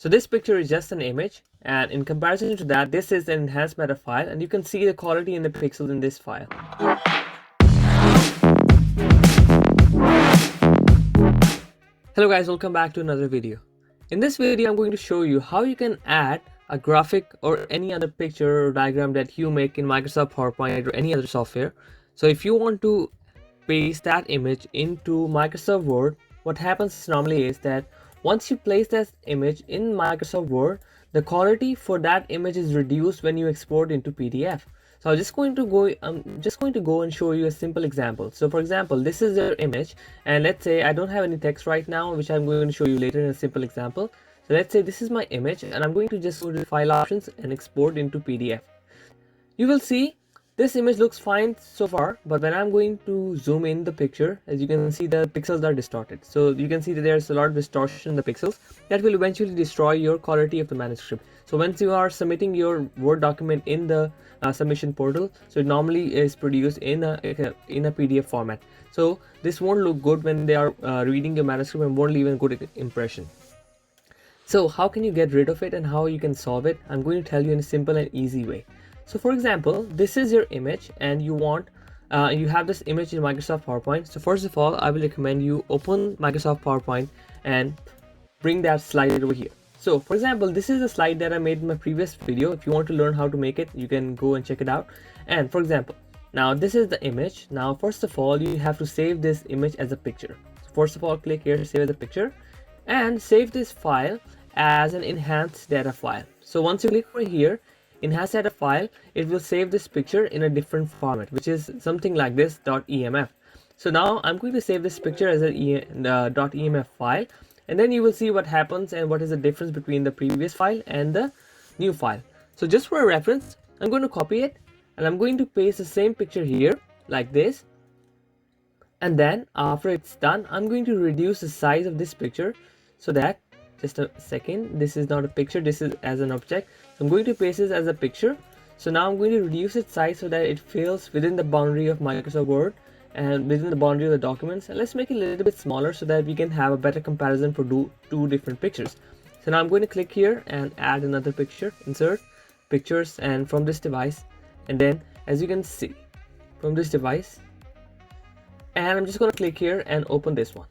So this picture is just an image, and in comparison to that, this is an enhanced meta file, and you can see the quality in the pixels in this file. Hello guys, welcome back to another video. In this video, I'm going to show you how you can add a graphic or any other picture or diagram that you make in Microsoft PowerPoint or any other software. So if you want to paste that image into Microsoft Word, what happens normally is that once you place that image in Microsoft Word, the quality for that image is reduced when you export into PDF. So I'm just going to go and show you a simple example. So for example, this is your image, and let's say I don't have any text right now, which I'm going to show you later in a simple example. So let's say this is my image, and I'm going to just go to file options and export into PDF. You will see this image looks fine so far, but when I'm going to zoom in the picture, as you can see, the pixels are distorted. So you can see that there's a lot of distortion in the pixels that will eventually destroy your quality of the manuscript. So once you are submitting your Word document in the submission portal, so it normally is produced in a PDF format. So this won't look good when they are reading your manuscript and won't leave a good impression. So how can you get rid of it and how you can solve it? I'm going to tell you in a simple and easy way. So for example, this is your image, and you have this image in Microsoft PowerPoint. So first of all, I will recommend you open Microsoft PowerPoint and bring that slide over here. So for example, this is a slide that I made in my previous video. If you want to learn how to make it, you can go and check it out. And for example, now this is the image. Now first of all, you have to save this image as a picture. So first of all, click here to save as a picture and save this file as an enhanced data file. So once you click right here, enhanced data file, it will save this picture in a different format, which is something like this .emf. So now I'm going to save this picture as a .emf file, and then you will see what happens and what is the difference between the previous file and the new file. So just for a reference, I'm going to copy it and I'm going to paste the same picture here like this. And then after it's done, I'm going to reduce the size of this picture so that, just a second, this is not a picture, this is as an object. So I'm going to paste this as a picture. So now I'm going to reduce its size so that it fills within the boundary of Microsoft Word and within the boundary of the documents. And let's make it a little bit smaller so that we can have a better comparison for two different pictures. So now I'm going to click here and add another picture, insert pictures, and from this device. And then as you can see, from this device, and I'm just going to click here and open this one.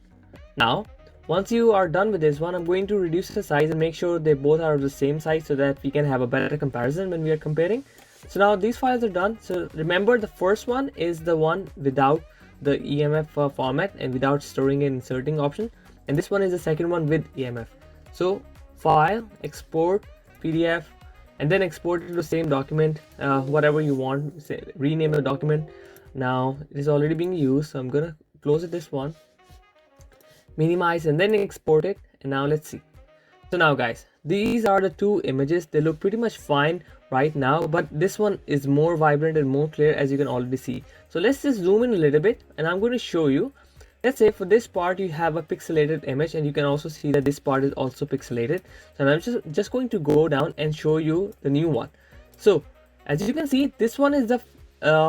Now once you are done with this one, I'm going to reduce the size and make sure they both are of the same size so that we can have a better comparison when we are comparing. So now these files are done. So remember, the first one is the one without the EMF format and without storing and inserting option, and this one is the second one with EMF. So file, export, PDF, and then export it to the same document, whatever you want. Say, rename the document. Now it is already being used, so I'm gonna close it, this one, minimize, and then export it. And now let's see. So now guys, these are the two images. They look pretty much fine right now, but this one is more vibrant and more clear, as you can already see. So let's just zoom in a little bit and I'm going to show you. Let's say for this part you have a pixelated image, and you can also see that this part is also pixelated. So I'm just going to go down and show you the new one. So as you can see, this one is the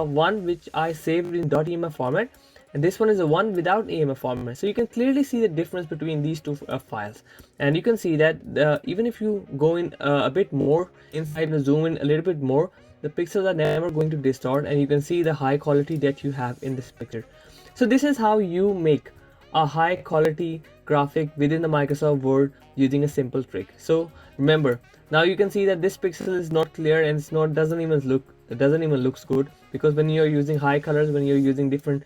one which I saved in .emf format, and this one is the one without EMF format. So you can clearly see the difference between these two files, and you can see that even if you go in a bit more inside and zoom in a little bit more, the pixels are never going to distort, and you can see the high quality that you have in this picture. So this is how you make a high quality graphic within the Microsoft Word using a simple trick. So remember, now you can see that this pixel is not clear and it doesn't even looks good, because when you're using high colors, when you're using different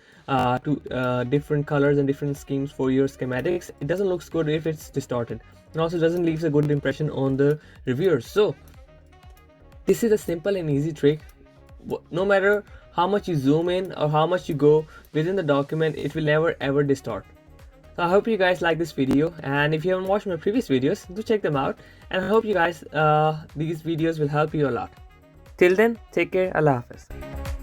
different colors and different schemes for your schematics, it doesn't look good if it's distorted, and also doesn't leave a good impression on the reviewers. So this is a simple and easy trick. No matter how much you zoom in or how much you go within the document, it will never ever distort. So I hope you guys like this video, and if you haven't watched my previous videos, do check them out, and I hope you guys these videos will help you a lot. Till then, take care. Allah Hafiz.